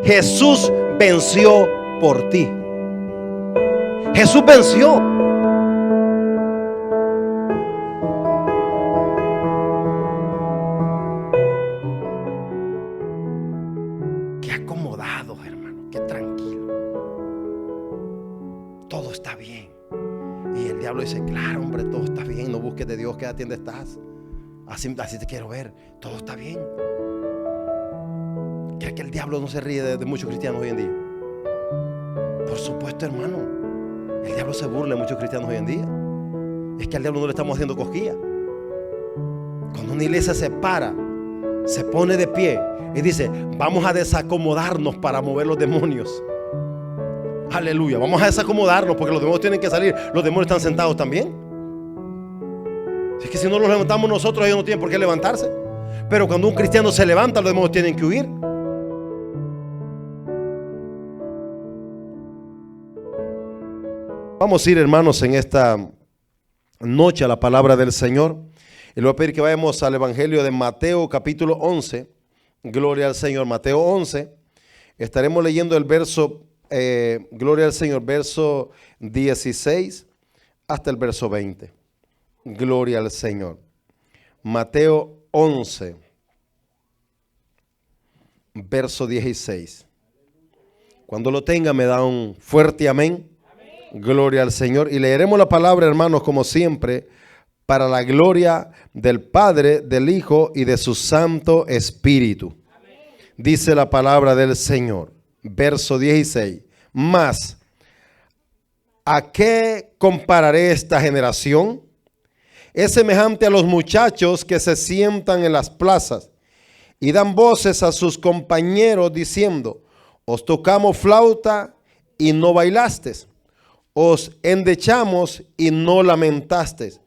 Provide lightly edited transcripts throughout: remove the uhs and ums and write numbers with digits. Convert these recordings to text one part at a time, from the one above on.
Jesús venció por ti. Jesús venció. Qué acomodado, hermano, qué tranquilo. Todo está bien. Y el diablo dice: claro, hombre, todo está bien. No busques de Dios, quédate donde estás. Así te quiero ver. Todo está bien. ¿Crees que el diablo no se ríe de muchos cristianos hoy en día? Por supuesto, hermano. El diablo se burla de muchos cristianos hoy en día. Es que al diablo no le estamos haciendo cosquillas. Cuando una iglesia se para, se pone de pie y dice: vamos a desacomodarnos para mover los demonios. Aleluya, vamos a desacomodarnos porque los demonios tienen que salir. Los demonios están sentados también. Es que si no los levantamos nosotros, ellos no tienen por qué levantarse. Pero cuando un cristiano se levanta, los demonios tienen que huir. Vamos a ir, hermanos, en esta noche a la palabra del Señor. Y le voy a pedir que vayamos al Evangelio de Mateo capítulo 11. Gloria al Señor. Mateo 11. Estaremos leyendo el verso, gloria al Señor, verso 16 hasta el verso 20. Gloria al Señor. Mateo 11, verso 16. Cuando lo tenga, me da un fuerte amén. Gloria al Señor. Y leeremos la palabra, hermanos, como siempre, para la gloria del Padre, del Hijo y de su Santo Espíritu. Amén. Dice la palabra del Señor, verso 16. Mas, ¿a qué compararé esta generación? Es semejante a los muchachos que se sientan en las plazas y dan voces a sus compañeros diciendo: os tocamos flauta y no bailasteis. Os endechamos y no lamentasteis.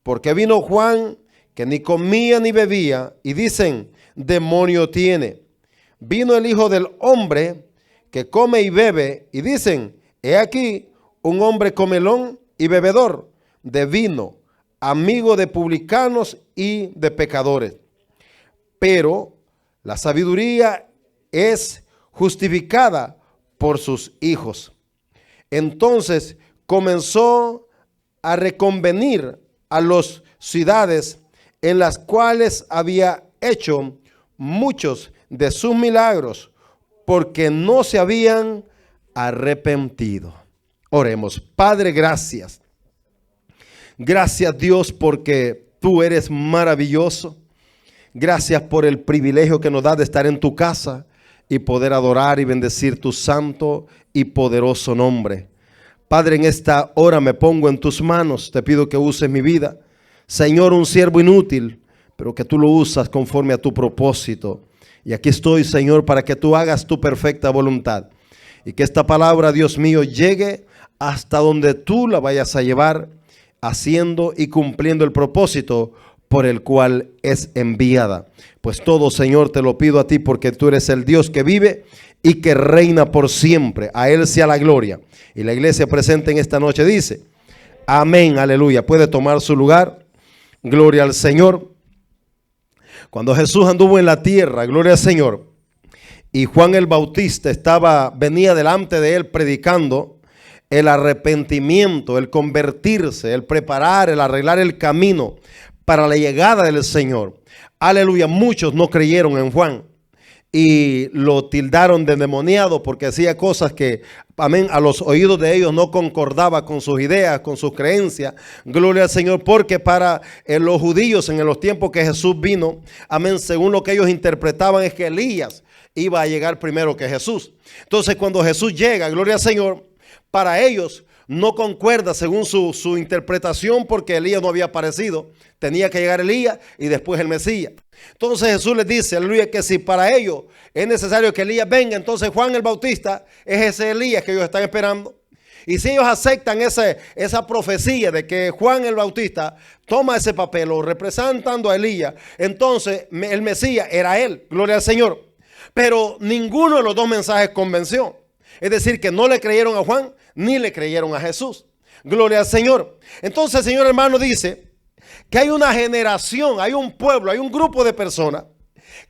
Porque vino Juan, que ni comía ni bebía, y dicen: demonio tiene. Vino el Hijo del Hombre, que come y bebe, y dicen: he aquí un hombre comelón y bebedor de vino, amigo de publicanos y de pecadores. Pero la sabiduría es justificada por sus hijos. Entonces comenzó a reconvenir a las ciudades en las cuales había hecho muchos de sus milagros, porque no se habían arrepentido. Oremos. Padre, gracias. Gracias, Dios, porque tú eres maravilloso. Gracias por el privilegio que nos da de estar en tu casa y poder adorar y bendecir tu santo y poderoso nombre. Padre, en esta hora me pongo en tus manos. Te pido que uses mi vida. Señor, un siervo inútil, pero que tú lo usas conforme a tu propósito. Y aquí estoy, Señor, para que tú hagas tu perfecta voluntad. Y que esta palabra, Dios mío, llegue hasta donde tú la vayas a llevar, haciendo y cumpliendo el propósito por el cual es enviada. Pues todo, Señor, te lo pido a ti, porque tú eres el Dios que vive y que reina por siempre. A Él sea la gloria. Y la iglesia presente en esta noche dice: amén, aleluya. Puede tomar su lugar. Gloria al Señor. Cuando Jesús anduvo en la tierra, gloria al Señor, y Juan el Bautista venía delante de él predicando el arrepentimiento, el convertirse, el preparar, el arreglar el camino para la llegada del Señor. Aleluya. Muchos no creyeron en Juan y lo tildaron de endemoniado porque hacía cosas que, amén, a los oídos de ellos no concordaba con sus ideas, con sus creencias. Gloria al Señor, porque para los judíos en los tiempos que Jesús vino, amén, según lo que ellos interpretaban es que Elías iba a llegar primero que Jesús. Entonces cuando Jesús llega, gloria al Señor, para ellos no concuerda según su interpretación, porque Elías no había aparecido. Tenía que llegar Elías y después el Mesías. Entonces Jesús les dice, aleluya, que si para ellos es necesario que Elías venga, entonces Juan el Bautista es ese Elías que ellos están esperando. Y si ellos aceptan esa profecía de que Juan el Bautista toma ese papel o representando a Elías, entonces el Mesías era él, gloria al Señor. Pero ninguno de los dos mensajes convenció. Es decir, que no le creyeron a Juan ni le creyeron a Jesús. Gloria al Señor. Entonces el Señor, hermano, dice que hay una generación, hay un pueblo, hay un grupo de personas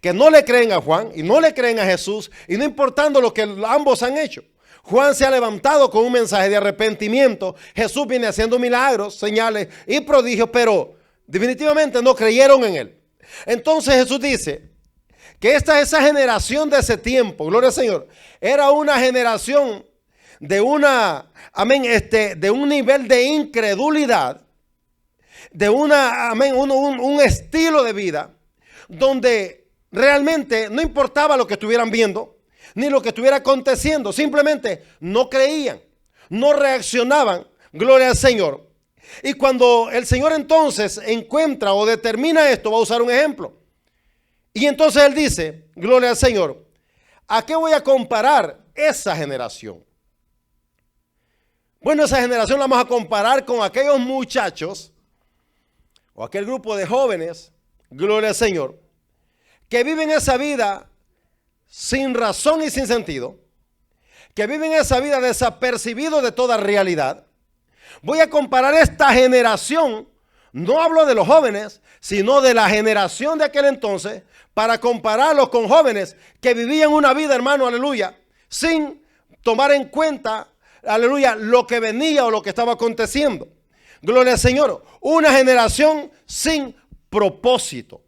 que no le creen a Juan y no le creen a Jesús, y no importando lo que ambos han hecho. Juan se ha levantado con un mensaje de arrepentimiento. Jesús viene haciendo milagros, señales y prodigios, pero definitivamente no creyeron en él. Entonces Jesús dice que esa generación de ese tiempo, gloria al Señor, era una generación de de un nivel de incredulidad, de un estilo de vida donde realmente no importaba lo que estuvieran viendo ni lo que estuviera aconteciendo, simplemente no creían, no reaccionaban, gloria al Señor. Y cuando el Señor entonces encuentra o determina esto, va a usar un ejemplo. Y entonces Él dice, gloria al Señor, ¿a qué voy a comparar esa generación? Bueno, esa generación la vamos a comparar con aquellos muchachos o aquel grupo de jóvenes, gloria al Señor, que viven esa vida sin razón y sin sentido, que viven esa vida desapercibidos de toda realidad. Voy a comparar esta generación, no hablo de los jóvenes, sino de la generación de aquel entonces, para compararlos con jóvenes que vivían una vida, hermano, aleluya, sin tomar en cuenta, aleluya, lo que venía o lo que estaba aconteciendo. Gloria al Señor. Una generación sin propósito.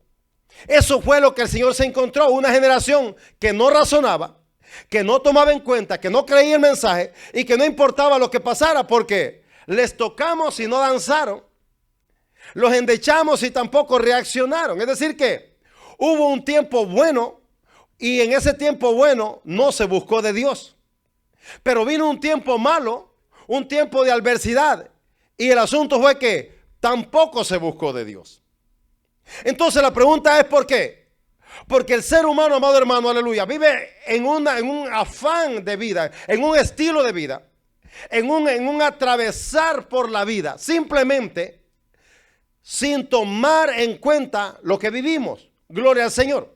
Eso fue lo que el Señor se encontró, una generación que no razonaba, que no tomaba en cuenta, que no creía el mensaje y que no importaba lo que pasara porque les tocamos y no danzaron, los endechamos y tampoco reaccionaron. Es decir que hubo un tiempo bueno y en ese tiempo bueno no se buscó de Dios. Pero vino un tiempo malo, un tiempo de adversidad y el asunto fue que tampoco se buscó de Dios. Entonces la pregunta es ¿por qué? Porque el ser humano, amado hermano, aleluya, vive en un afán de vida, en un estilo de vida, en un atravesar por la vida, simplemente sin tomar en cuenta lo que vivimos. Gloria al Señor.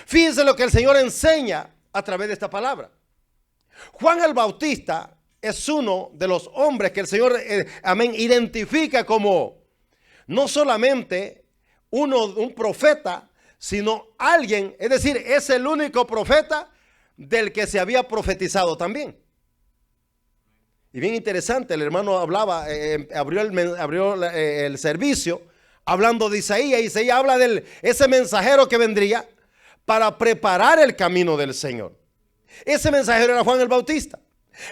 Fíjense lo que el Señor enseña a través de esta palabra. Juan el Bautista es uno de los hombres que el Señor, identifica como no solamente un profeta, sino alguien, es decir, es el único profeta del que se había profetizado también. Y bien interesante, el hermano hablaba, abrió el servicio hablando de Isaías. Isaías habla de ese mensajero que vendría para preparar el camino del Señor. Ese mensajero era Juan el Bautista.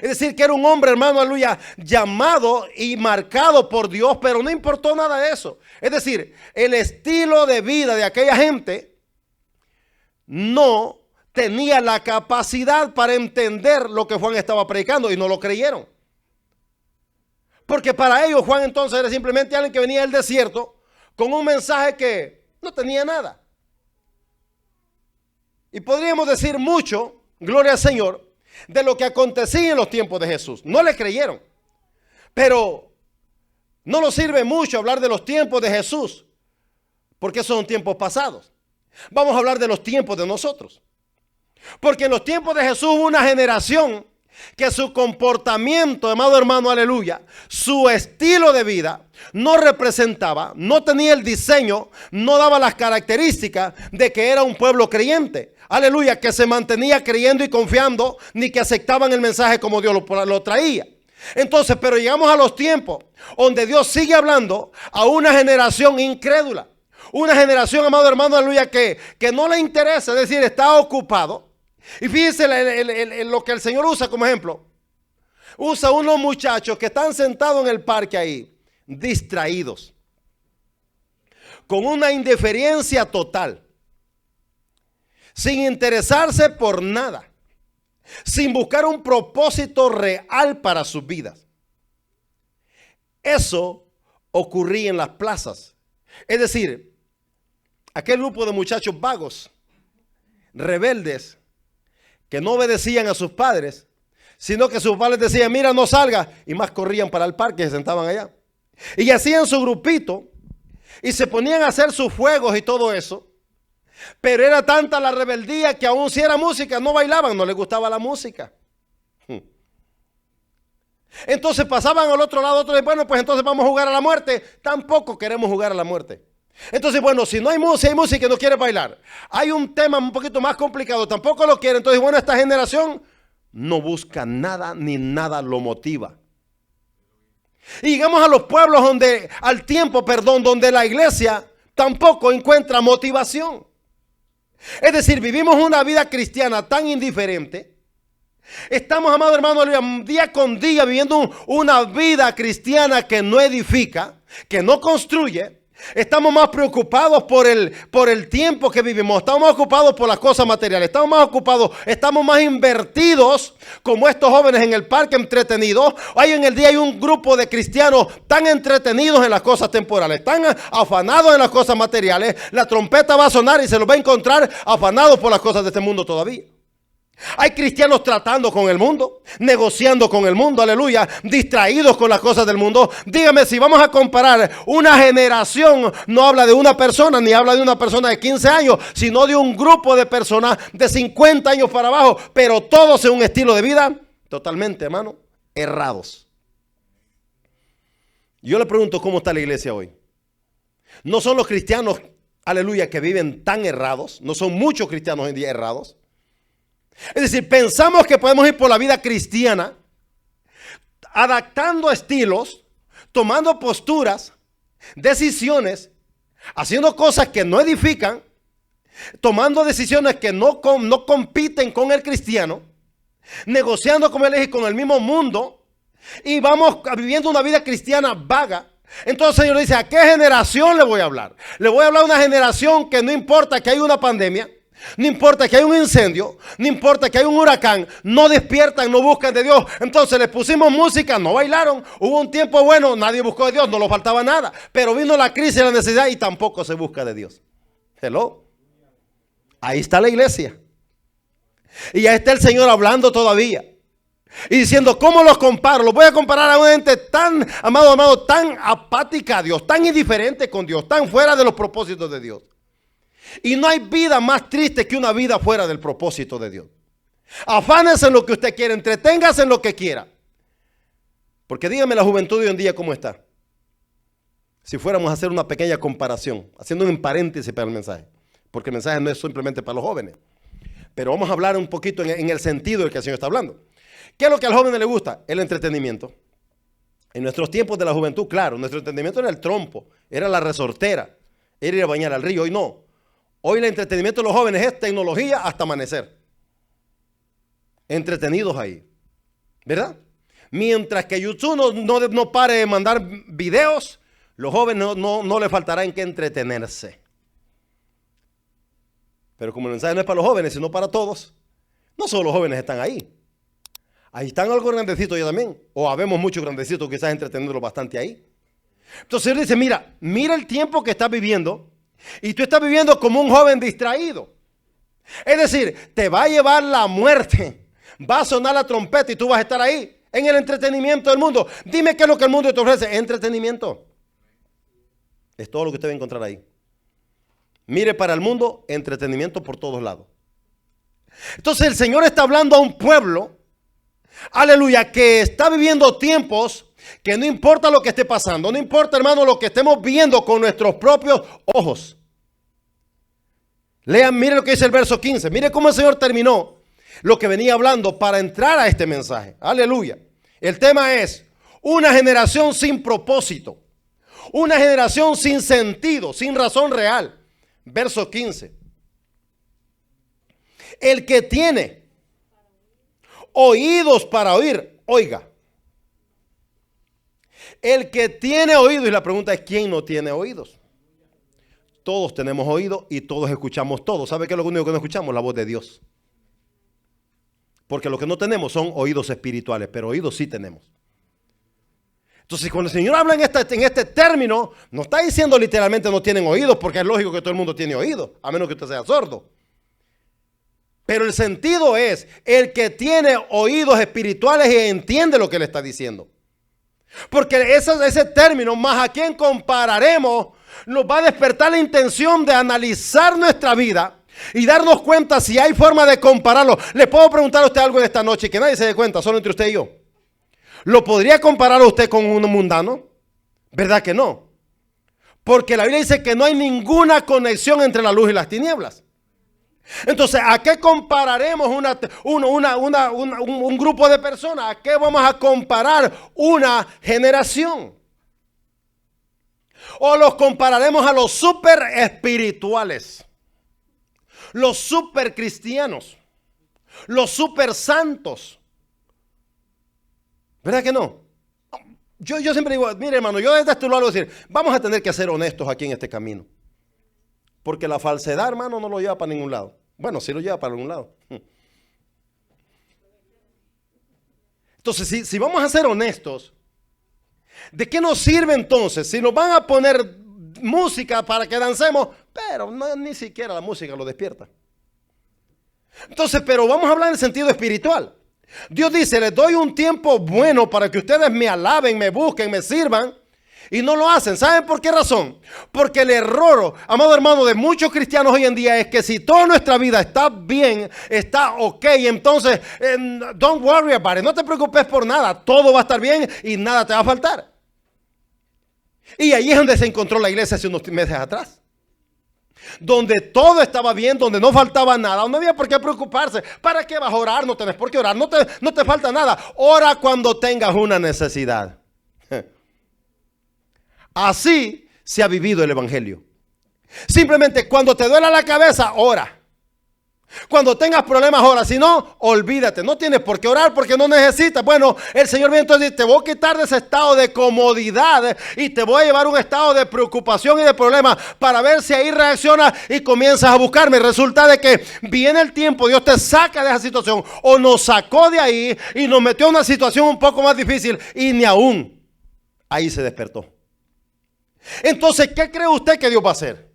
Es decir, que era un hombre, hermano, aleluya, llamado y marcado por Dios, pero no importó nada de eso. Es decir, el estilo de vida de aquella gente no tenía la capacidad para entender lo que Juan estaba predicando y no lo creyeron. Porque para ellos Juan entonces era simplemente alguien que venía del desierto con un mensaje que no tenía nada. Y podríamos decir mucho, gloria al Señor, de lo que acontecía en los tiempos de Jesús. No le creyeron. Pero no nos sirve mucho hablar de los tiempos de Jesús, porque son tiempos pasados. Vamos a hablar de los tiempos de nosotros. Porque en los tiempos de Jesús hubo una generación que su comportamiento, amado hermano, aleluya, su estilo de vida no representaba, no tenía el diseño, no daba las características de que era un pueblo creyente. Aleluya, que se mantenía creyendo y confiando, ni que aceptaban el mensaje como Dios lo traía. Entonces, pero llegamos a los tiempos donde Dios sigue hablando a una generación incrédula. Una generación, amado hermano, aleluya, que no le interesa, es decir, está ocupado. Y fíjense lo que el Señor usa como ejemplo. Usa unos muchachos que están sentados en el parque ahí, distraídos, con una indiferencia total, sin interesarse por nada, sin buscar un propósito real para sus vidas. Eso ocurría en las plazas. Es decir, aquel grupo de muchachos vagos, rebeldes, que no obedecían a sus padres, sino que sus padres decían, mira, no salga, y más corrían para el parque y se sentaban allá. Y hacían su grupito y se ponían a hacer sus fuegos y todo eso. Pero era tanta la rebeldía que aún si era música, no bailaban, no les gustaba la música. Entonces pasaban al otro lado, otros, bueno, pues entonces vamos a jugar a la muerte. Tampoco queremos jugar a la muerte. Entonces, bueno, si no hay música, hay música y no quiere bailar. Hay un tema un poquito más complicado, tampoco lo quiere. Entonces, bueno, esta generación no busca nada ni nada lo motiva. Y llegamos a los pueblos al tiempo, donde la iglesia tampoco encuentra motivación. Es decir, vivimos una vida cristiana tan indiferente. Estamos, amado hermano, día con día viviendo una vida cristiana que no edifica, que no construye. Estamos más preocupados por el tiempo que vivimos. Estamos más ocupados por las cosas materiales. Estamos más ocupados, estamos más invertidos como estos jóvenes en el parque entretenidos. Hoy en el día hay un grupo de cristianos tan entretenidos en las cosas temporales, tan afanados en las cosas materiales. La trompeta va a sonar y se los va a encontrar afanados por las cosas de este mundo todavía. Hay cristianos tratando con el mundo, negociando con el mundo, aleluya, distraídos con las cosas del mundo. Dígame, si vamos a comparar, una generación no habla de una persona, ni habla de una persona de 15 años, sino de un grupo de personas de 50 años para abajo, pero todos en un estilo de vida totalmente, hermano, errados. Yo le pregunto, ¿cómo está la iglesia hoy? No son los cristianos, aleluya, que viven tan errados, no son muchos cristianos hoy en día errados. Es decir, pensamos que podemos ir por la vida cristiana adaptando estilos, tomando posturas, decisiones, haciendo cosas que no edifican, tomando decisiones que no compiten con el cristiano, negociando con él y con el mismo mundo, y vamos viviendo una vida cristiana vaga. Entonces el Señor dice, ¿a qué generación le voy a hablar? Le voy a hablar a una generación que no importa que hay una pandemia, no importa que hay un incendio, no importa que hay un huracán, no despiertan, no buscan de Dios. Entonces les pusimos música, no bailaron. Hubo un tiempo bueno, nadie buscó de Dios, no les faltaba nada. Pero vino la crisis y la necesidad y tampoco se busca de Dios. Hello. Ahí está la iglesia. Y ahí está el Señor hablando todavía. Y diciendo, ¿cómo los comparo? Los voy a comparar a una gente tan, amado, tan apática a Dios, tan indiferente con Dios, tan fuera de los propósitos de Dios. Y no hay vida más triste que una vida fuera del propósito de Dios. Afánese en lo que usted quiera, entreténgase en lo que quiera. Porque dígame la juventud de hoy en día cómo está. Si fuéramos a hacer una pequeña comparación, haciendo un paréntesis para el mensaje. Porque el mensaje no es simplemente para los jóvenes. Pero vamos a hablar un poquito en el sentido del que el Señor está hablando. ¿Qué es lo que a los jóvenes les gusta? El entretenimiento. En nuestros tiempos de la juventud, claro, nuestro entretenimiento era el trompo, era la resortera, era ir a bañar al río. Hoy no. Hoy el entretenimiento de los jóvenes es tecnología hasta amanecer. Entretenidos ahí. ¿Verdad? Mientras que YouTube no pare de mandar videos, los jóvenes no les faltará en qué entretenerse. Pero como el mensaje no es para los jóvenes, sino para todos, no solo los jóvenes están ahí. Ahí están algo grandecitos ya también. O habemos muchos grandecitos quizás entreteniéndolos bastante ahí. Entonces él dice, mira el tiempo que estás viviendo. Y tú estás viviendo como un joven distraído. Es decir, te va a llevar la muerte. Va a sonar la trompeta y tú vas a estar ahí en el entretenimiento del mundo. Dime qué es lo que el mundo te ofrece. Entretenimiento. Es todo lo que usted va a encontrar ahí. Mire para el mundo, entretenimiento por todos lados. Entonces el Señor está hablando a un pueblo, aleluya, que está viviendo tiempos que no importa lo que esté pasando, no importa, hermano, lo que estemos viendo con nuestros propios ojos. Lean, mire lo que dice el verso 15. Mire cómo el Señor terminó lo que venía hablando para entrar a este mensaje. Aleluya. El tema es una generación sin propósito, una generación sin sentido, sin razón real. Verso 15. El que tiene oídos para oír, oiga. El que tiene oídos, y la pregunta es, ¿quién no tiene oídos? Todos tenemos oídos y todos escuchamos todo. ¿Sabe qué es lo único que no escuchamos? La voz de Dios. Porque lo que no tenemos son oídos espirituales, pero oídos sí tenemos. Entonces, cuando el Señor habla en este término, no está diciendo literalmente no tienen oídos, porque es lógico que todo el mundo tiene oídos, a menos que usted sea sordo. Pero el sentido es, el que tiene oídos espirituales y entiende lo que le está diciendo. Porque ese término, más a quién compararemos, nos va a despertar la intención de analizar nuestra vida y darnos cuenta si hay forma de compararlo. Le puedo preguntar a usted algo en esta noche que nadie se dé cuenta, solo entre usted y yo. ¿Lo podría comparar a usted con un mundano? ¿Verdad que no? Porque la Biblia dice que no hay ninguna conexión entre la luz y las tinieblas. Entonces, ¿a qué compararemos un grupo de personas? ¿A qué vamos a comparar una generación? ¿O los compararemos a los super espirituales? Los super cristianos, los super santos. ¿Verdad que no? Yo siempre digo, mire hermano, yo desde este lado decir, vamos a tener que ser honestos aquí en este camino. Porque la falsedad, hermano, no lo lleva para ningún lado. Bueno, sí lo lleva para algún lado. Entonces, si vamos a ser honestos, ¿de qué nos sirve entonces? Si nos van a poner música para que dancemos, pero no, ni siquiera la música lo despierta. Entonces, pero vamos a hablar en el sentido espiritual. Dios dice, les doy un tiempo bueno para que ustedes me alaben, me busquen, me sirvan. Y no lo hacen. ¿Saben por qué razón? Porque el error, amado hermano, de muchos cristianos hoy en día es que si toda nuestra vida está bien, está ok, entonces don't worry about it. No te preocupes por nada. Todo va a estar bien y nada te va a faltar. Y ahí es donde se encontró la iglesia hace unos meses atrás. Donde todo estaba bien, donde no faltaba nada, no había por qué preocuparse. ¿Para qué vas a orar? No tenés por qué orar, no te falta nada. Ora cuando tengas una necesidad. Así se ha vivido el evangelio. Simplemente cuando te duela la cabeza, ora. Cuando tengas problemas, ora. Si no, olvídate. No tienes por qué orar porque no necesitas. Bueno, el Señor viene entonces, te voy a quitar de ese estado de comodidad y te voy a llevar a un estado de preocupación y de problema para ver si ahí reaccionas y comienzas a buscarme. Resulta de que viene el tiempo, Dios te saca de esa situación o nos sacó de ahí y nos metió en una situación un poco más difícil y ni aún ahí se despertó. Entonces, ¿qué cree usted que Dios va a hacer?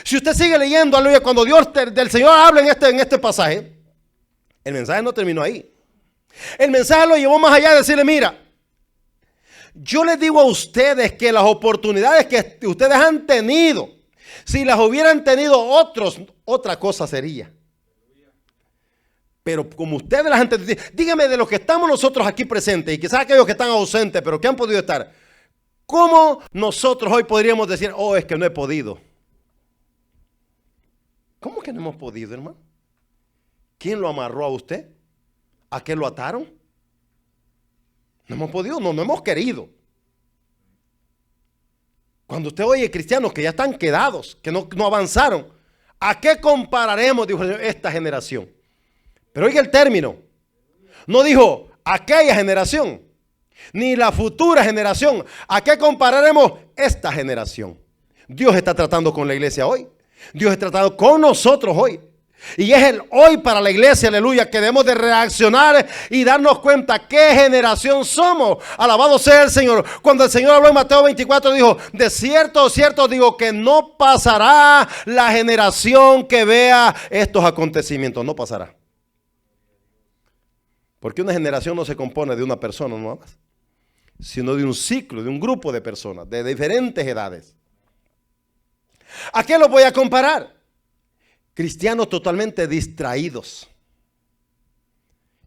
Si usted sigue leyendo, aleluya, cuando Dios del Señor habla en este pasaje, el mensaje no terminó ahí. El mensaje lo llevó más allá de decirle, mira, yo les digo a ustedes que las oportunidades que ustedes han tenido, si las hubieran tenido otros, otra cosa sería. Pero como ustedes las han tenido, dígame de los que estamos nosotros aquí presentes y quizás aquellos que están ausentes, pero que han podido estar. ¿Cómo nosotros hoy podríamos decir, oh, es que no he podido? ¿Cómo que no hemos podido, hermano? ¿Quién lo amarró a usted? ¿A qué lo ataron? No hemos podido, no hemos querido. Cuando usted oye cristianos que ya están quedados, que no avanzaron, ¿a qué compararemos, dijo el Señor, esta generación? Pero oiga el término. No dijo aquella generación. Ni la futura generación. ¿A qué compararemos esta generación? Dios está tratando con la iglesia hoy. Dios está tratando con nosotros hoy. Y es el hoy para la iglesia, aleluya, que debemos de reaccionar y darnos cuenta qué generación somos. Alabado sea el Señor. Cuando el Señor habló en Mateo 24, dijo, de cierto, cierto digo que no pasará la generación que vea estos acontecimientos. No pasará. Porque una generación no se compone de una persona, no más, sino de un ciclo, de un grupo de personas, de diferentes edades. ¿A qué lo voy a comparar? Cristianos totalmente distraídos.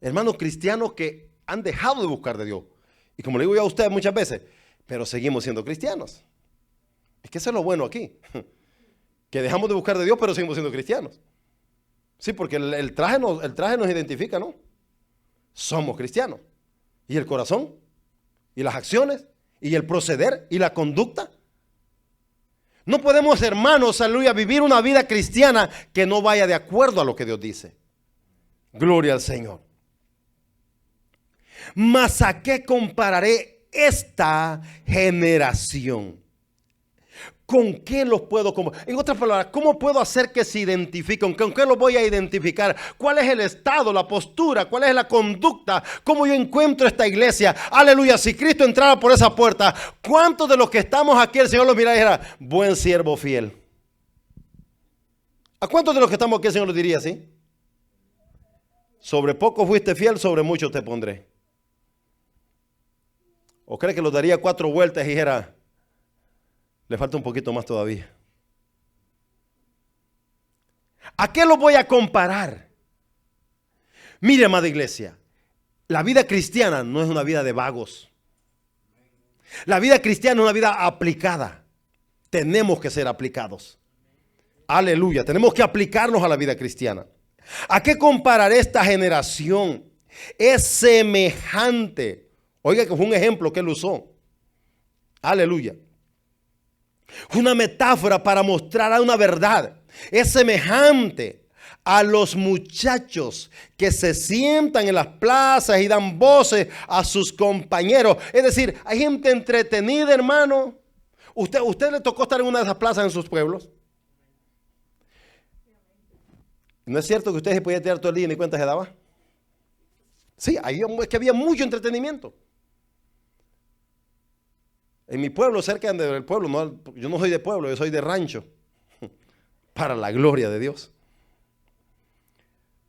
Hermanos cristianos que han dejado de buscar de Dios. Y como le digo yo a ustedes muchas veces, pero seguimos siendo cristianos. Es que eso es lo bueno aquí. Que dejamos de buscar de Dios, pero seguimos siendo cristianos. Sí, porque el traje nos identifica, ¿no? Somos cristianos. ¿Y el corazón? ¿Y las acciones? ¿Y el proceder? ¿Y la conducta? No podemos, hermanos, aleluya, vivir una vida cristiana que no vaya de acuerdo a lo que Dios dice. Gloria al Señor. Mas ¿a qué compararé esta generación? ¿Con qué los puedo comparar? En otras palabras, ¿cómo puedo hacer que se identifiquen? ¿Con qué los voy a identificar? ¿Cuál es el estado, la postura? ¿Cuál es la conducta? ¿Cómo yo encuentro esta iglesia? Aleluya, si Cristo entrara por esa puerta, ¿cuántos de los que estamos aquí el Señor los mirara y dijera, buen siervo fiel? ¿A cuántos de los que estamos aquí el Señor los diría así? Sobre poco fuiste fiel, sobre mucho te pondré. ¿O cree que los daría 4 vueltas y dijera, le falta un poquito más todavía? ¿A qué lo voy a comparar? Mire, amada iglesia, la vida cristiana no es una vida de vagos. La vida cristiana es una vida aplicada. Tenemos que ser aplicados. Aleluya. Tenemos que aplicarnos a la vida cristiana. ¿A qué comparar esta generación? Es semejante. Oiga, que fue un ejemplo que él usó. Aleluya. Una metáfora para mostrar una verdad. Es semejante a los muchachos que se sientan en las plazas y dan voces a sus compañeros. Es decir, hay gente entretenida, hermano. ¿Usted le tocó estar en una de esas plazas en sus pueblos? ¿No es cierto que usted se podía tirar todo el día y ni cuenta se daba? Sí, es que había mucho entretenimiento. En mi pueblo, cerca del pueblo, yo no soy de pueblo, yo soy de rancho. Para la gloria de Dios.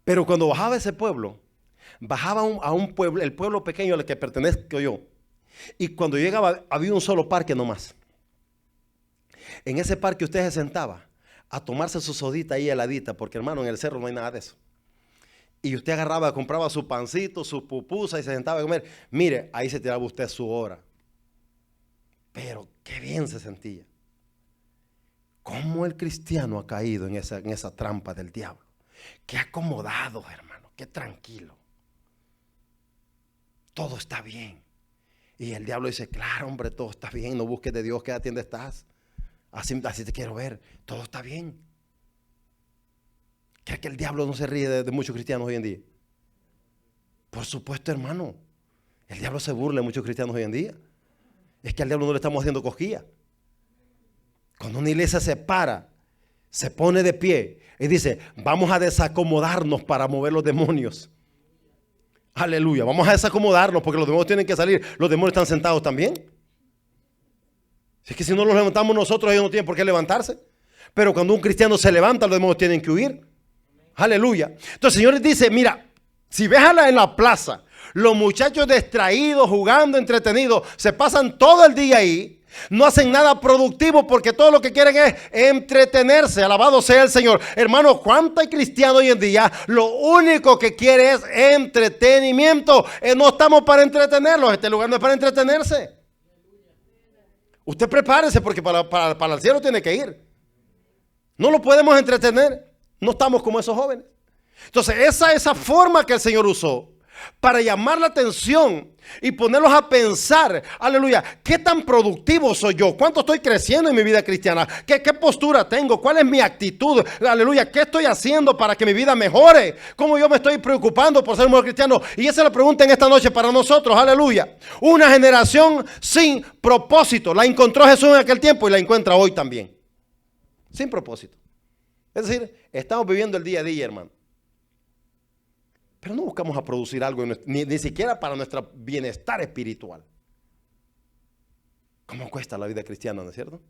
Pero cuando bajaba ese pueblo, bajaba a un pueblo, el pueblo pequeño al que pertenezco yo. Y cuando llegaba, había un solo parque nomás. En ese parque usted se sentaba a tomarse su sodita ahí heladita, porque hermano, en el cerro no hay nada de eso. Y usted agarraba, compraba su pancito, su pupusa y se sentaba a comer. Mire, ahí se tiraba usted su hora. Pero qué bien se sentía. ¿Cómo el cristiano ha caído en esa trampa del diablo? Qué acomodado, hermano, qué tranquilo. Todo está bien. Y el diablo dice, claro, hombre, todo está bien. No busques de Dios, quédate donde estás. Así te quiero ver. Todo está bien. ¿Cree que el diablo no se ríe de muchos cristianos hoy en día? Por supuesto, hermano. El diablo se burla de muchos cristianos hoy en día. Es que al diablo no le estamos haciendo cosquilla. Cuando una iglesia se para, se pone de pie y dice, vamos a desacomodarnos para mover los demonios. Aleluya, vamos a desacomodarnos porque los demonios tienen que salir. Los demonios están sentados también. Es que si no los levantamos nosotros, ellos no tienen por qué levantarse. Pero cuando un cristiano se levanta, los demonios tienen que huir. Aleluya. Entonces el Señor dice, mira, si ves en la plaza, los muchachos distraídos, jugando, entretenidos, se pasan todo el día ahí. No hacen nada productivo porque todo lo que quieren es entretenerse. Alabado sea el Señor. Hermano, ¿cuánto hay cristianos hoy en día? Lo único que quiere es entretenimiento. No estamos para entretenerlos. Este lugar no es para entretenerse. Usted prepárese porque para el cielo tiene que ir. No lo podemos entretener. No estamos como esos jóvenes. Entonces esa forma que el Señor usó para llamar la atención y ponerlos a pensar, aleluya, ¿qué tan productivo soy yo? ¿Cuánto estoy creciendo en mi vida cristiana? ¿Qué postura tengo? ¿Cuál es mi actitud? Aleluya, ¿qué estoy haciendo para que mi vida mejore? ¿Cómo yo me estoy preocupando por ser un buen cristiano? Y esa es la pregunta en esta noche para nosotros, aleluya. Una generación sin propósito, la encontró Jesús en aquel tiempo y la encuentra hoy también. Sin propósito. Es decir, estamos viviendo el día a día, hermano. Pero no buscamos a producir algo, ni siquiera para nuestro bienestar espiritual. ¿Cómo cuesta la vida cristiana, no es cierto?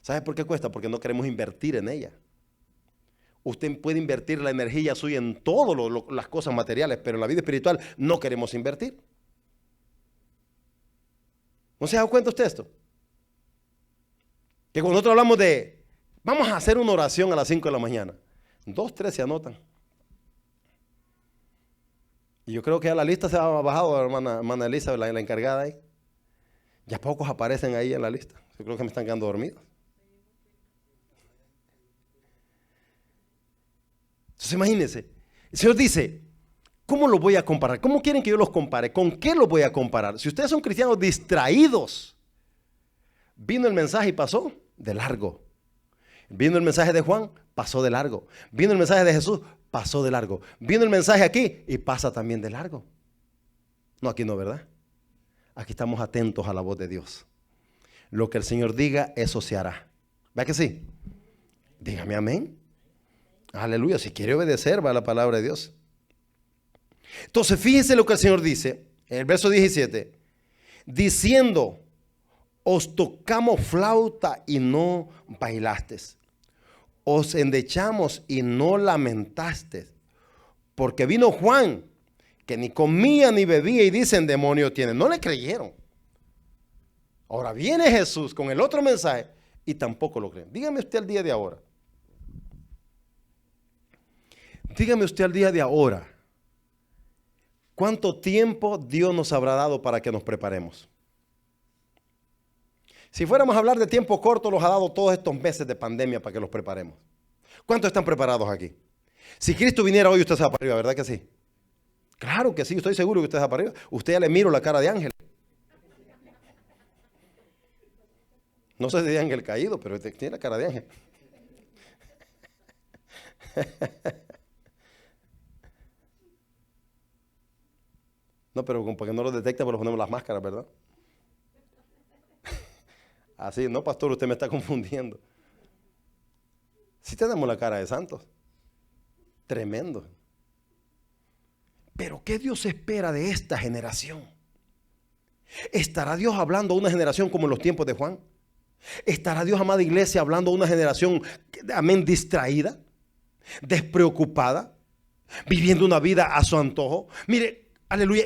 ¿Sabe por qué cuesta? Porque no queremos invertir en ella. Usted puede invertir la energía suya en todas las cosas materiales, pero en la vida espiritual no queremos invertir. ¿No se ha dado cuenta usted esto? Que cuando nosotros hablamos de, vamos a hacer una oración a las 5 de la mañana, 2, 3 se anotan. Y yo creo que a la lista se ha bajado, hermana Elisa, la encargada ahí. Ya pocos aparecen ahí en la lista. Yo creo que me están quedando dormidos. Entonces imagínense, el Señor dice, ¿cómo lo voy a comparar? ¿Cómo quieren que yo los compare? ¿Con qué los voy a comparar? Si ustedes son cristianos distraídos, vino el mensaje y pasó de largo. Vino el mensaje de Juan, pasó de largo. Vino el mensaje de Jesús, pasó de largo. Vino el mensaje aquí y pasa también de largo. No, aquí no, ¿verdad? Aquí estamos atentos a la voz de Dios. Lo que el Señor diga, eso se hará. ¿Verdad que sí? Dígame amén. Aleluya. Si quiere obedecer, va la palabra de Dios. Entonces, fíjense lo que el Señor dice en el verso 17. Diciendo, os tocamos flauta y no bailasteis. Os endechamos y no lamentasteis. Porque vino Juan, que ni comía ni bebía y dicen demonio tiene. No le creyeron. Ahora viene Jesús con el otro mensaje y tampoco lo creen. Dígame usted al día de ahora. Dígame usted al día de ahora. ¿Cuánto tiempo Dios nos habrá dado para que nos preparemos? Si fuéramos a hablar de tiempo corto, los ha dado todos estos meses de pandemia para que los preparemos. ¿Cuántos están preparados aquí? Si Cristo viniera hoy, usted se va para arriba, ¿verdad que sí? Claro que sí, estoy seguro que usted se va para arriba. Usted ya le miro la cara de ángel. No sé si de ángel caído, pero tiene la cara de ángel. No, pero como para que no lo detecte, pues le ponemos las máscaras, ¿verdad? Así, no, pastor, usted me está confundiendo. Si tenemos la cara de santos. Tremendo. Pero ¿qué Dios espera de esta generación? ¿Estará Dios hablando a una generación como en los tiempos de Juan? ¿Estará Dios, amada iglesia, hablando a una generación, amén, distraída, despreocupada, viviendo una vida a su antojo? Mire, aleluya,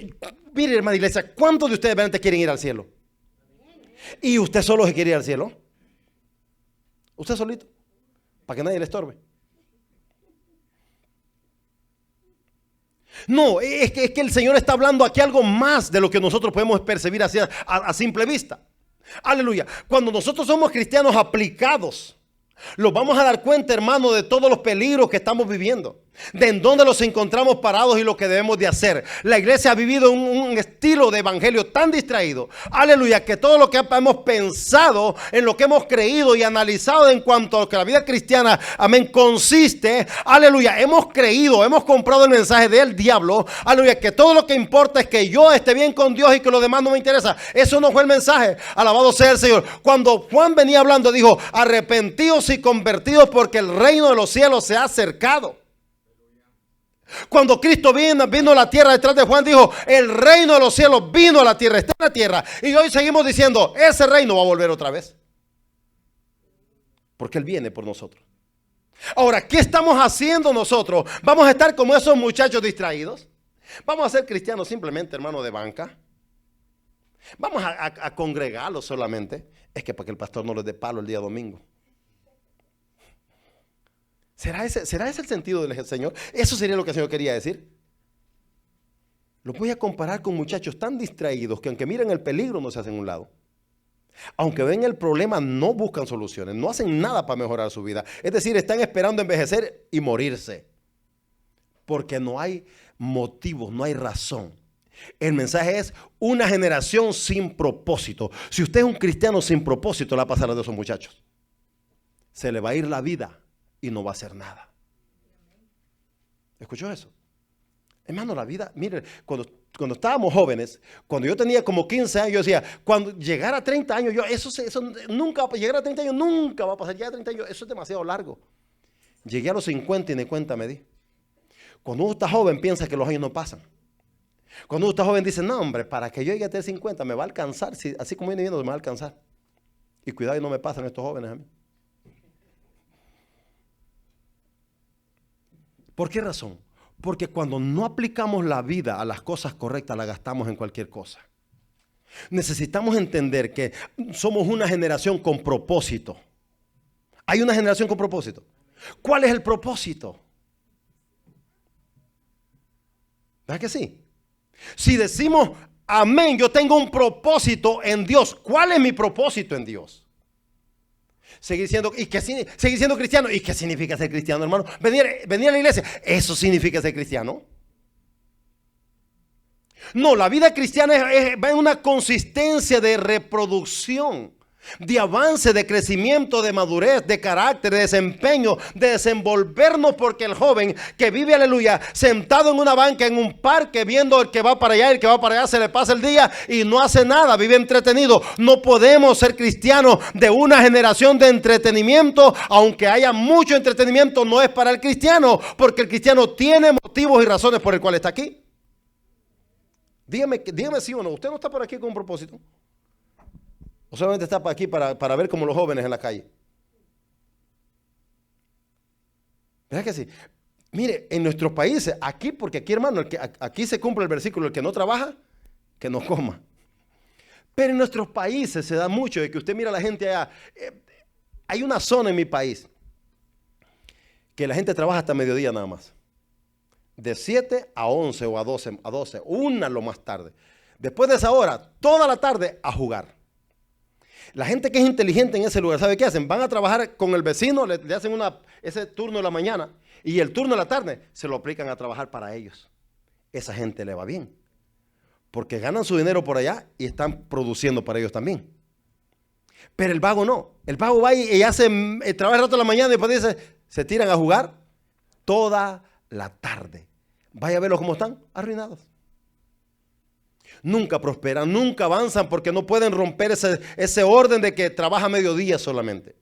mire, hermana iglesia, ¿cuántos de ustedes realmente quieren ir al cielo? ¿Y usted solo se quiere ir al cielo? ¿Usted solito? Para que nadie le estorbe. No, es que el Señor está hablando aquí algo más de lo que nosotros podemos percibir a simple vista. Aleluya. Cuando nosotros somos cristianos aplicados, nos vamos a dar cuenta, hermano, de todos los peligros que estamos viviendo, de en dónde los encontramos parados y lo que debemos de hacer. La iglesia ha vivido un estilo de evangelio tan distraído, aleluya, que todo lo que hemos pensado, en lo que hemos creído y analizado en cuanto a lo que la vida cristiana, amén, consiste, aleluya, hemos creído, hemos comprado el mensaje del diablo, aleluya, que todo lo que importa es que yo esté bien con Dios y que lo demás no me interesa. Eso no fue el mensaje, alabado sea el Señor. Cuando Juan venía hablando, dijo: arrepentidos y convertidos, porque el reino de los cielos se ha acercado. Cuando Cristo vino a la tierra, detrás de Juan dijo: el reino de los cielos vino a la tierra, está en la tierra. Y hoy seguimos diciendo: ese reino va a volver otra vez, porque Él viene por nosotros. Ahora, ¿qué estamos haciendo nosotros? ¿Vamos a estar como esos muchachos distraídos? ¿Vamos a ser cristianos simplemente, hermano, de banca? ¿Vamos a congregarlos solamente? Es que para que el pastor no les dé palo el día domingo. ¿Será ese el sentido del Señor? Eso sería lo que el Señor quería decir. Lo voy a comparar con muchachos tan distraídos que aunque miren el peligro no se hacen a un lado. Aunque ven el problema no buscan soluciones, no hacen nada para mejorar su vida. Es decir, están esperando envejecer y morirse. Porque no hay motivos, no hay razón. El mensaje es una generación sin propósito. Si usted es un cristiano sin propósito, le va a pasar a de esos muchachos. Se le va a ir la vida y no va a hacer nada. ¿Escuchó eso? Hermano, la vida, mire, cuando estábamos jóvenes, cuando yo tenía como 15 años, yo decía: cuando llegara a 30 años, eso nunca, llegar a 30 años nunca va a pasar. Llegar a 30 años, eso es demasiado largo. Llegué a los 50 y ni cuenta me di. Cuando uno está joven, piensa que los años no pasan. Cuando uno está joven, dice: no, hombre, para que yo llegue a tener 50 me va a alcanzar. Así como viene viendo, me va a alcanzar. Y cuidado y no me pasan estos jóvenes a mí. ¿Por qué razón? Porque cuando no aplicamos la vida a las cosas correctas, la gastamos en cualquier cosa. Necesitamos entender que somos una generación con propósito. Hay una generación con propósito. ¿Cuál es el propósito? ¿Verdad que sí? Si decimos: amén, yo tengo un propósito en Dios. ¿Cuál es mi propósito en Dios? Seguir siendo cristiano. ¿Y qué significa ser cristiano, hermano? Venir a la iglesia. ¿Eso significa ser cristiano? No, la vida cristiana va en una consistencia de reproducción, de avance, de crecimiento, de madurez, de carácter, de desempeño, de desenvolvernos, porque el joven que vive, aleluya, sentado en una banca, en un parque, viendo el que va para allá, el que va para allá, se le pasa el día y no hace nada, vive entretenido. No podemos ser cristianos de una generación de entretenimiento. Aunque haya mucho entretenimiento, no es para el cristiano, porque el cristiano tiene motivos y razones por el cual está aquí. Dígame sí o no. ¿Usted no está por aquí con un propósito? ¿O solamente está aquí para ver como los jóvenes en la calle? ¿Verdad que sí? Mire, en nuestros países, porque aquí, hermano, aquí se cumple el versículo: el que no trabaja, que no coma. Pero en nuestros países se da mucho de que usted mira a la gente allá. Hay una zona en mi país que la gente trabaja hasta mediodía nada más. De 7 a 11 o a 12, una lo más tarde. Después de esa hora, toda la tarde a jugar. La gente que es inteligente en ese lugar, ¿sabe qué hacen? Van a trabajar con el vecino, le hacen ese turno de la mañana y el turno de la tarde se lo aplican a trabajar para ellos. Esa gente le va bien, porque ganan su dinero por allá y están produciendo para ellos también. Pero el vago no. El vago va y hace, trabaja el rato de la mañana y después dice, se tiran a jugar toda la tarde. Vaya a verlos cómo están, arruinados. Nunca prosperan, nunca avanzan porque no pueden romper ese orden de que trabaja mediodía solamente.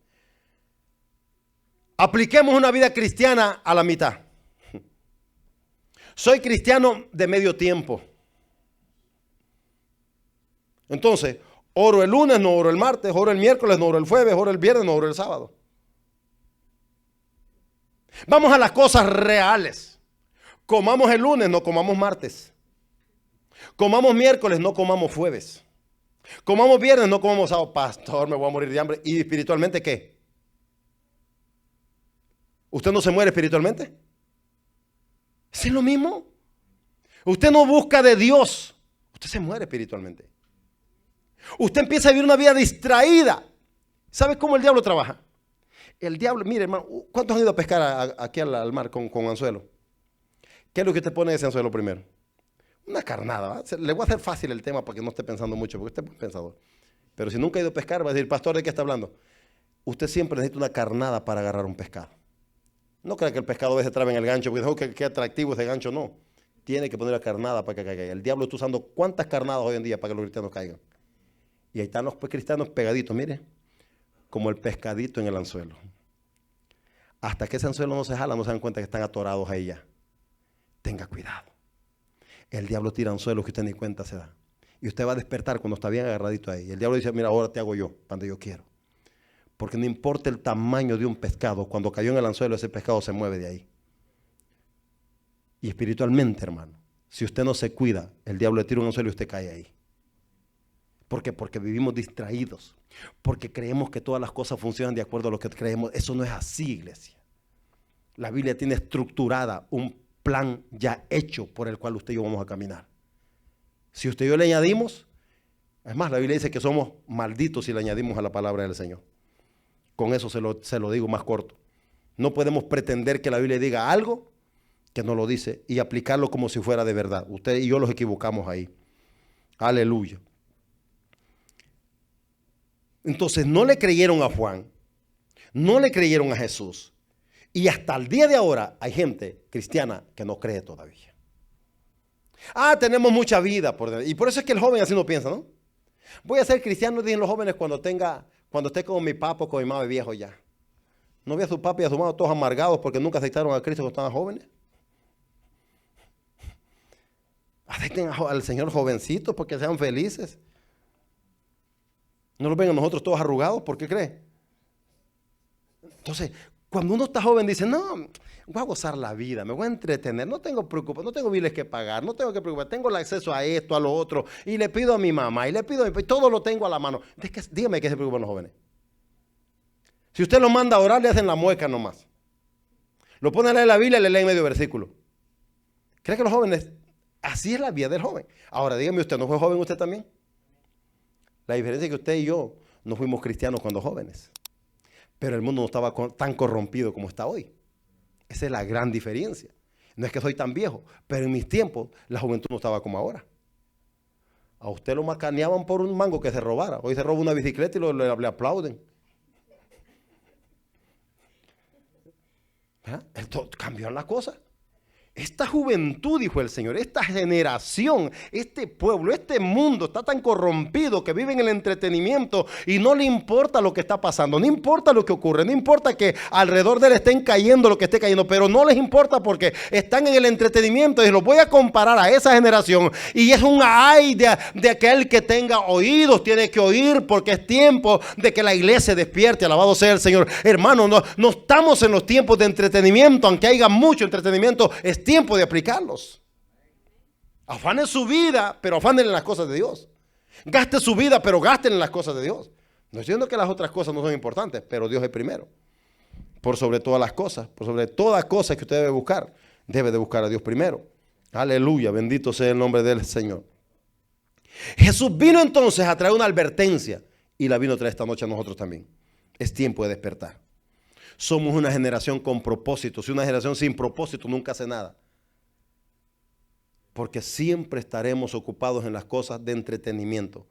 Apliquemos una vida cristiana a la mitad. Soy cristiano de medio tiempo. Entonces, oro el lunes, no oro el martes, oro el miércoles, no oro el jueves, oro el viernes, no oro el sábado. Vamos a las cosas reales. Comamos el lunes, no comamos martes. Comamos miércoles, no comamos jueves. Comamos viernes, no comamos sábado. Pastor, me voy a morir de hambre. ¿Y espiritualmente qué? ¿Usted no se muere espiritualmente? ¿Es lo mismo? Usted no busca de Dios. Usted se muere espiritualmente. Usted empieza a vivir una vida distraída. ¿Sabe cómo el diablo trabaja? El diablo, mire hermano, ¿cuántos han ido a pescar aquí al mar con anzuelo? ¿Qué es lo que usted pone en ese anzuelo primero? Una carnada, ¿va? Le voy a hacer fácil el tema para que no esté pensando mucho, porque usted es buen pensador. Pero si nunca ha ido a pescar, va a decir, pastor, ¿de qué está hablando? Usted siempre necesita una carnada para agarrar un pescado. No crea que el pescado a veces trabe en el gancho, porque dijo qué atractivo ese gancho, no. Tiene que poner la carnada para que caiga. El diablo está usando cuántas carnadas hoy en día para que los cristianos caigan. Y ahí están los cristianos pegaditos, mire, como el pescadito en el anzuelo. Hasta que ese anzuelo no se jala, no se dan cuenta que están atorados ahí ya. Tenga cuidado. El diablo tira anzuelos que usted ni cuenta se da. Y usted va a despertar cuando está bien agarradito ahí. Y el diablo dice, mira, ahora te hago yo, cuando yo quiero. Porque no importa el tamaño de un pescado, cuando cayó en el anzuelo, ese pescado se mueve de ahí. Y espiritualmente, hermano, si usted no se cuida, el diablo le tira un anzuelo y usted cae ahí. ¿Por qué? Porque vivimos distraídos. Porque creemos que todas las cosas funcionan de acuerdo a lo que creemos. Eso no es así, iglesia. La Biblia tiene estructurada un plan ya hecho por el cual usted y yo vamos a caminar. Si usted y yo le añadimos, es más, la Biblia dice que somos malditos si le añadimos a la palabra del Señor. Con eso se lo digo más corto. No podemos pretender que la Biblia diga algo que no lo dice y aplicarlo como si fuera de verdad. Usted y yo los equivocamos ahí. Aleluya. Entonces no le creyeron a Juan, no le creyeron a Jesús. Y hasta el día de ahora hay gente cristiana que no cree todavía. Tenemos mucha vida. Y por eso es que el joven así no piensa, ¿no? Voy a ser cristiano, dicen los jóvenes, cuando esté con mi papá o con mi mamá viejo ya. ¿No ve a su papá y a su mamá todos amargados porque nunca aceptaron a Cristo cuando estaban jóvenes? Acepten al Señor jovencitos porque sean felices. No los ven a nosotros todos arrugados, ¿por qué cree? Entonces, cuando uno está joven dice, no, voy a gozar la vida, me voy a entretener, no tengo preocupación, no tengo biles que pagar, no tengo que preocupar, tengo el acceso a esto, a lo otro, y le pido a mi mamá, y le pido a mi papá, todo lo tengo a la mano. Dígame qué se preocupan los jóvenes. Si usted los manda a orar, le hacen la mueca nomás. Lo ponen a leer la Biblia y le leen medio versículo. ¿Cree que los jóvenes, así es la vida del joven? Ahora, dígame usted, ¿no fue joven usted también? La diferencia es que usted y yo no fuimos cristianos cuando jóvenes. Pero el mundo no estaba tan corrompido como está hoy. Esa es la gran diferencia. No es que soy tan viejo, pero en mis tiempos la juventud no estaba como ahora. A usted lo macaneaban por un mango que se robara. Hoy se roba una bicicleta y le aplauden. Esto cambió la cosa. Esta juventud, dijo el Señor, esta generación, este pueblo, este mundo está tan corrompido que vive en el entretenimiento y no le importa lo que está pasando, no importa lo que ocurre, no importa que alrededor de él estén cayendo lo que esté cayendo, pero no les importa porque están en el entretenimiento. Y los voy a comparar a esa generación y es un ay de aquel que tenga oídos, tiene que oír, porque es tiempo de que la iglesia despierte, alabado sea el Señor. Hermano, no estamos en los tiempos de entretenimiento, aunque haya mucho entretenimiento, es tiempo de aplicarlos. Afanen su vida, pero afanen en las cosas de Dios. Gaste su vida, pero gasten en las cosas de Dios. No estoy diciendo que las otras cosas no son importantes, pero Dios es primero. Por sobre todas las cosas, por sobre todas cosas que usted debe de buscar a Dios primero. Aleluya, bendito sea el nombre del Señor. Jesús vino entonces a traer una advertencia Y la vino a traer esta noche a nosotros también. Es tiempo de despertar. Somos una generación con propósito. Si una generación sin propósito nunca hace nada. Porque siempre estaremos ocupados en las cosas de entretenimiento.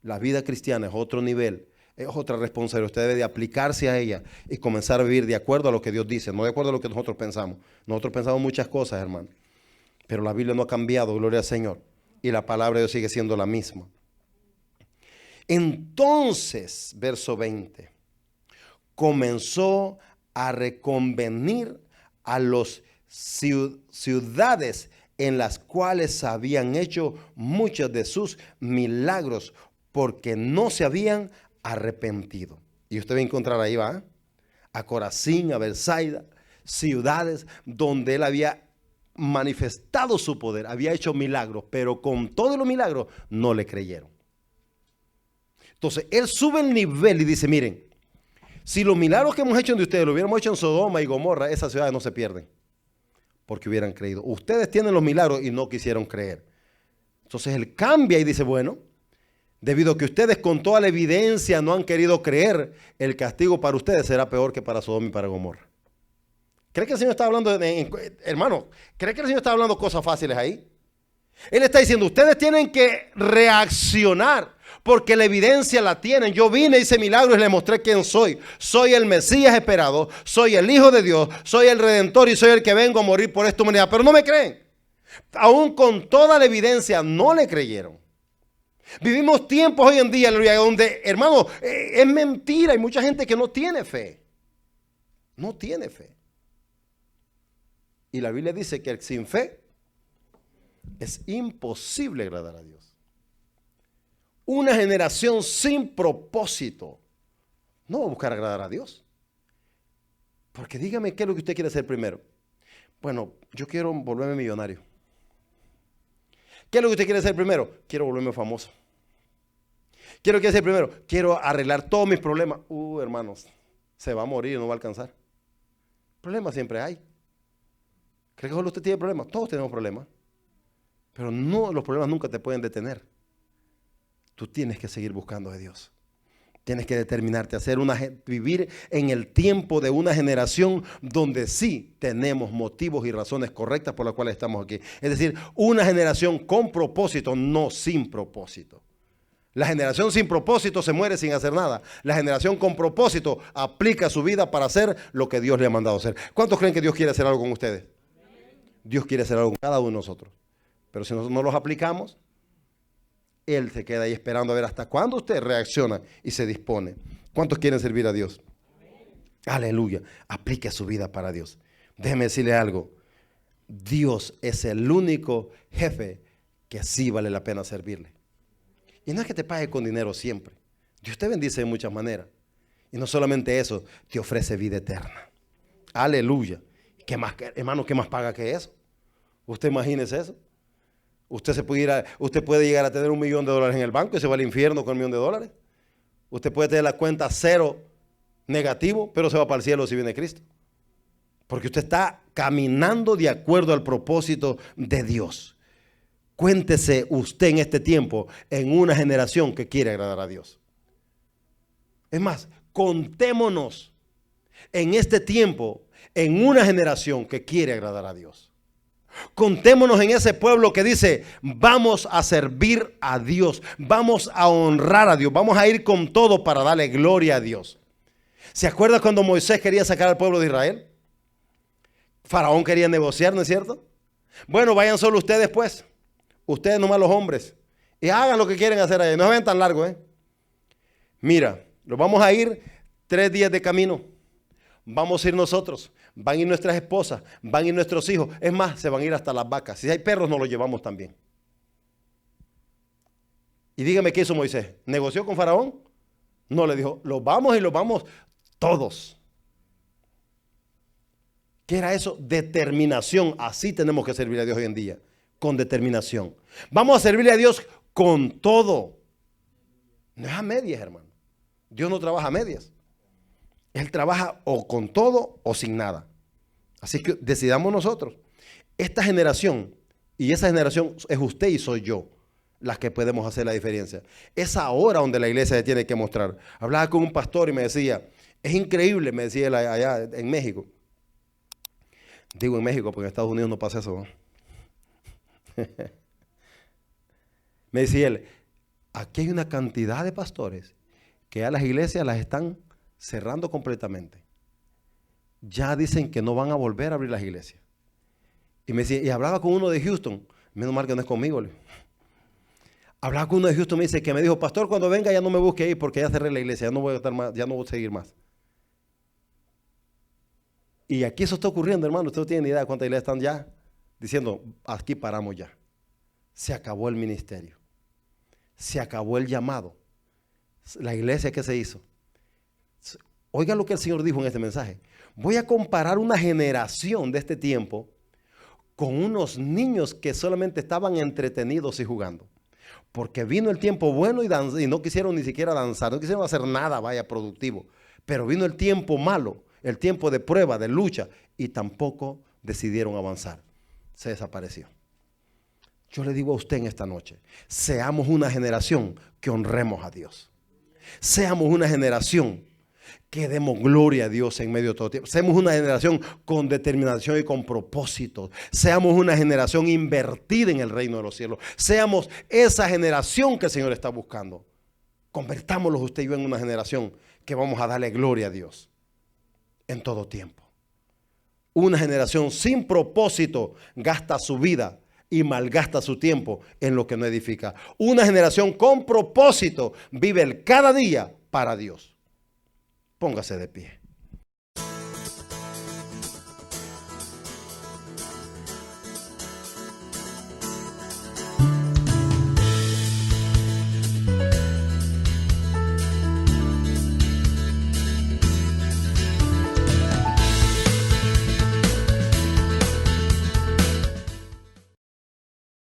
La vida cristiana es otro nivel, es otra responsabilidad. Usted debe de aplicarse a ella y comenzar a vivir de acuerdo a lo que Dios dice, no de acuerdo a lo que nosotros pensamos. Nosotros pensamos muchas cosas, hermano. Pero la Biblia no ha cambiado, gloria al Señor. Y la palabra de Dios sigue siendo la misma. Entonces, verso 20, comenzó a reconvenir a los ciudades en las cuales habían hecho muchos de sus milagros, porque no se habían arrepentido. Y usted va a encontrar ahí, va, a Corazín, a Betsaida, ciudades donde él había manifestado su poder, había hecho milagros, pero con todos los milagros no le creyeron. Entonces, él sube el nivel y dice, miren, si los milagros que hemos hecho de ustedes lo hubiéramos hecho en Sodoma y Gomorra, esas ciudades no se pierden, porque hubieran creído. Ustedes tienen los milagros y no quisieron creer. Entonces, él cambia y dice, bueno, debido a que ustedes con toda la evidencia no han querido creer, el castigo para ustedes será peor que para Sodoma y para Gomorra. ¿Cree que el Señor está hablando, hermano, cree que el Señor está hablando cosas fáciles ahí? Él está diciendo, ustedes tienen que reaccionar porque la evidencia la tienen. Yo vine, hice milagros y les mostré quién soy. Soy el Mesías esperado, soy el Hijo de Dios, soy el Redentor y soy el que vengo a morir por esta humanidad. Pero no me creen. Aún con toda la evidencia no le creyeron. Vivimos tiempos hoy en día, donde, hermano, es mentira. Hay mucha gente que no tiene fe. No tiene fe. Y la Biblia dice que sin fe es imposible agradar a Dios. Una generación sin propósito no va a buscar agradar a Dios. Porque dígame qué es lo que usted quiere hacer primero. Bueno, yo quiero volverme millonario. ¿Qué es lo que usted quiere hacer primero? Quiero volverme famoso. ¿Qué es lo que quiere hacer primero? Quiero arreglar todos mis problemas. Hermanos, se va a morir, no va a alcanzar. Problemas siempre hay. ¿Cree que solo usted tiene problemas? Todos tenemos problemas. Pero no, los problemas nunca te pueden detener. Tú tienes que seguir buscando a Dios. Tienes que determinarte a vivir en el tiempo de una generación donde sí tenemos motivos y razones correctas por las cuales estamos aquí. Es decir, una generación con propósito, no sin propósito. La generación sin propósito se muere sin hacer nada. La generación con propósito aplica su vida para hacer lo que Dios le ha mandado hacer. ¿Cuántos creen que Dios quiere hacer algo con ustedes? Dios quiere hacer algo con cada uno de nosotros. Pero si nosotros no los aplicamos, Él se queda ahí esperando a ver hasta cuándo usted reacciona y se dispone. ¿Cuántos quieren servir a Dios? Aleluya. Aplique su vida para Dios. Déjeme decirle algo. Dios es el único jefe que sí vale la pena servirle. Y no es que te pague con dinero siempre. Dios te bendice de muchas maneras. Y no solamente eso, te ofrece vida eterna. Aleluya. ¿Qué más, hermano, qué más paga que eso? Usted imagínese eso. Usted puede llegar a tener $1 millón en el banco y se va al infierno con $1 millón. Usted puede tener la cuenta cero negativo, pero se va para el cielo si viene Cristo. Porque usted está caminando de acuerdo al propósito de Dios. Cuéntese usted en este tiempo en una generación que quiere agradar a Dios. Es más, contémonos en este tiempo en una generación que quiere agradar a Dios. Contémonos en ese pueblo que dice, vamos a servir a Dios, vamos a honrar a Dios, vamos a ir con todo para darle gloria a Dios. ¿Se acuerda cuando Moisés quería sacar al pueblo de Israel? Faraón quería negociar, ¿no es cierto? Bueno, vayan solo ustedes pues, ustedes nomás los hombres, y hagan lo que quieren hacer ahí, no se ven tan largo, Mira, nos vamos a ir 3 días de camino, vamos a ir nosotros. Van a ir nuestras esposas, van a ir nuestros hijos. Es más, se van a ir hasta las vacas. Si hay perros, nos los llevamos también. Y dígame qué hizo Moisés. ¿Negoció con Faraón? No, le dijo, los vamos y los vamos todos. ¿Qué era eso? Determinación. Así tenemos que servir a Dios hoy en día. Con determinación. Vamos a servirle a Dios con todo. No es a medias, hermano. Dios no trabaja a medias. Él trabaja o con todo o sin nada. Así que decidamos nosotros. Esta generación, y esa generación es usted y soy yo. las que podemos hacer la diferencia. Es ahora donde la iglesia se tiene que mostrar. Hablaba con un pastor y me decía, es increíble, me decía él allá en México. Digo en México porque en Estados Unidos no pasa eso, ¿no? Me decía él, aquí hay una cantidad de pastores que ya las iglesias las están cerrando completamente. Ya dicen que no van a volver a abrir las iglesias. Y me decía, y hablaba con uno de Houston, menos mal que no es conmigo. Hablaba con uno de Houston, me dice que me dijo, pastor, cuando venga ya no me busque ahí porque ya cerré la iglesia, ya no voy a estar más, ya no voy a seguir más. Y aquí eso está ocurriendo, hermano. Usted no tiene ni idea de cuántas iglesias están ya diciendo, aquí paramos ya. Se acabó el ministerio. Se acabó el llamado. La iglesia, ¿qué se hizo? Oiga lo que el Señor dijo en este mensaje. Voy a comparar una generación de este tiempo con unos niños que solamente estaban entretenidos y jugando. Porque vino el tiempo bueno y no quisieron ni siquiera danzar, no quisieron hacer nada, vaya, productivo. Pero vino el tiempo malo, el tiempo de prueba, de lucha, y tampoco decidieron avanzar. Se desapareció. Yo le digo a usted en esta noche, seamos una generación que honremos a Dios. Seamos una generación que demos gloria a Dios en medio de todo tiempo. Seamos una generación con determinación y con propósitos. Seamos una generación invertida en el reino de los cielos. Seamos esa generación que el Señor está buscando. Convertámoslos usted y yo en una generación que vamos a darle gloria a Dios en todo tiempo. Una generación sin propósito gasta su vida y malgasta su tiempo en lo que no edifica. Una generación con propósito vive el cada día para Dios. Póngase de pie.